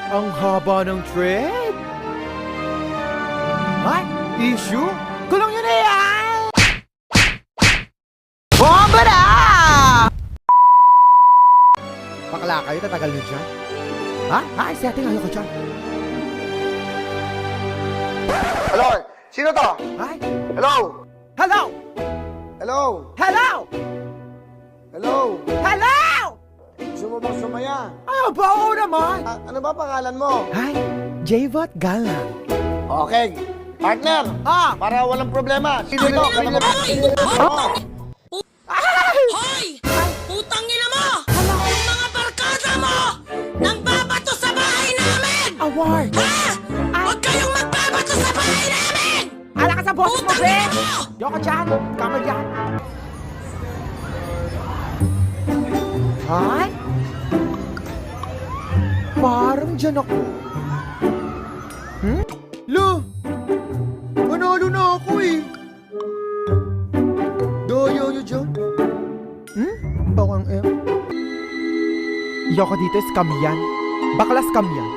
Ang haba ng thread. Ay, issue? Gulong yun na yan! Bomba na! Bakla kayo, tatagal nyo dyan? Ha? Ay, setting ayoko dyan. Hello? Sino to? Ay, Hello? hello! Hello? Hello! Hello? Hello! Gusto mo bang sumaya? Ay, bao naman! Ano ba pangalan mo? Ay, J-Bot Galang. Okay. Partner, Ah! para walang problema. Sino to? Kanina ba? Oh. Hoy! Putang ina mo! Yung mga barkada mo! Nang babato sa bahay namin! Award! Ha? Huwag kayong magbabato sa bahay namin! Ala ka sa boses mo, Putang be! ina mo! Yoko dyan! Kamal yan! Ay? Parang dyan ako. Hmm? Lo! Manalo na ako eh! Daya nyo dyan? Hmm? Bawang Yoko dito, scam yan. Bakla scam yan.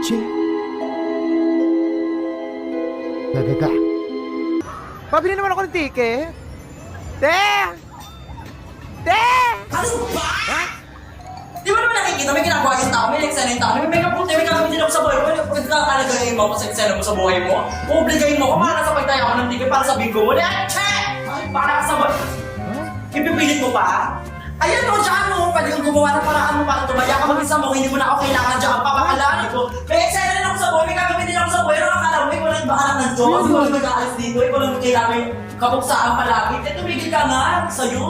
Ching! Gagaga. Pabili naman ako ng ticket. Te! Te! Ano ba? Di ba naman nakikita may ginagawa yung tao, may leksena yung tao, may make-up puti, may gagamitin ako sa buhay mo. Pag nakakalagayin mo ako sa eksena mo sa buhay mo, uobligayin mo ako para sa pagtaya ko ng ticket para sa bingo mo. Che! Para ka sa buhay. Ipipilit mo pa? Ayan o, dyan mo. Pwede kang gumawa ng paraan mo para tumaya ka mag-isa mo. Hindi mo na ako kailangan dyan. Papakalaan ko. May eksena rin ako sa buhay, may gagamitin ako sa buhay. Ano akala mo, ikaw lang yung bahanak ng Diyos. Ikaw lang mag-aalis dito. Ikaw lang kailangan yung kabuksaan palagi. Eh, tumigil ka nga sa'yo.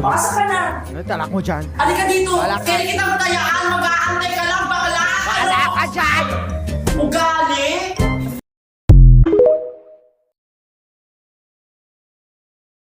Makasa ka na. Talak mo dyan. Halika dito. Wala ka. Kaya kita matayaan.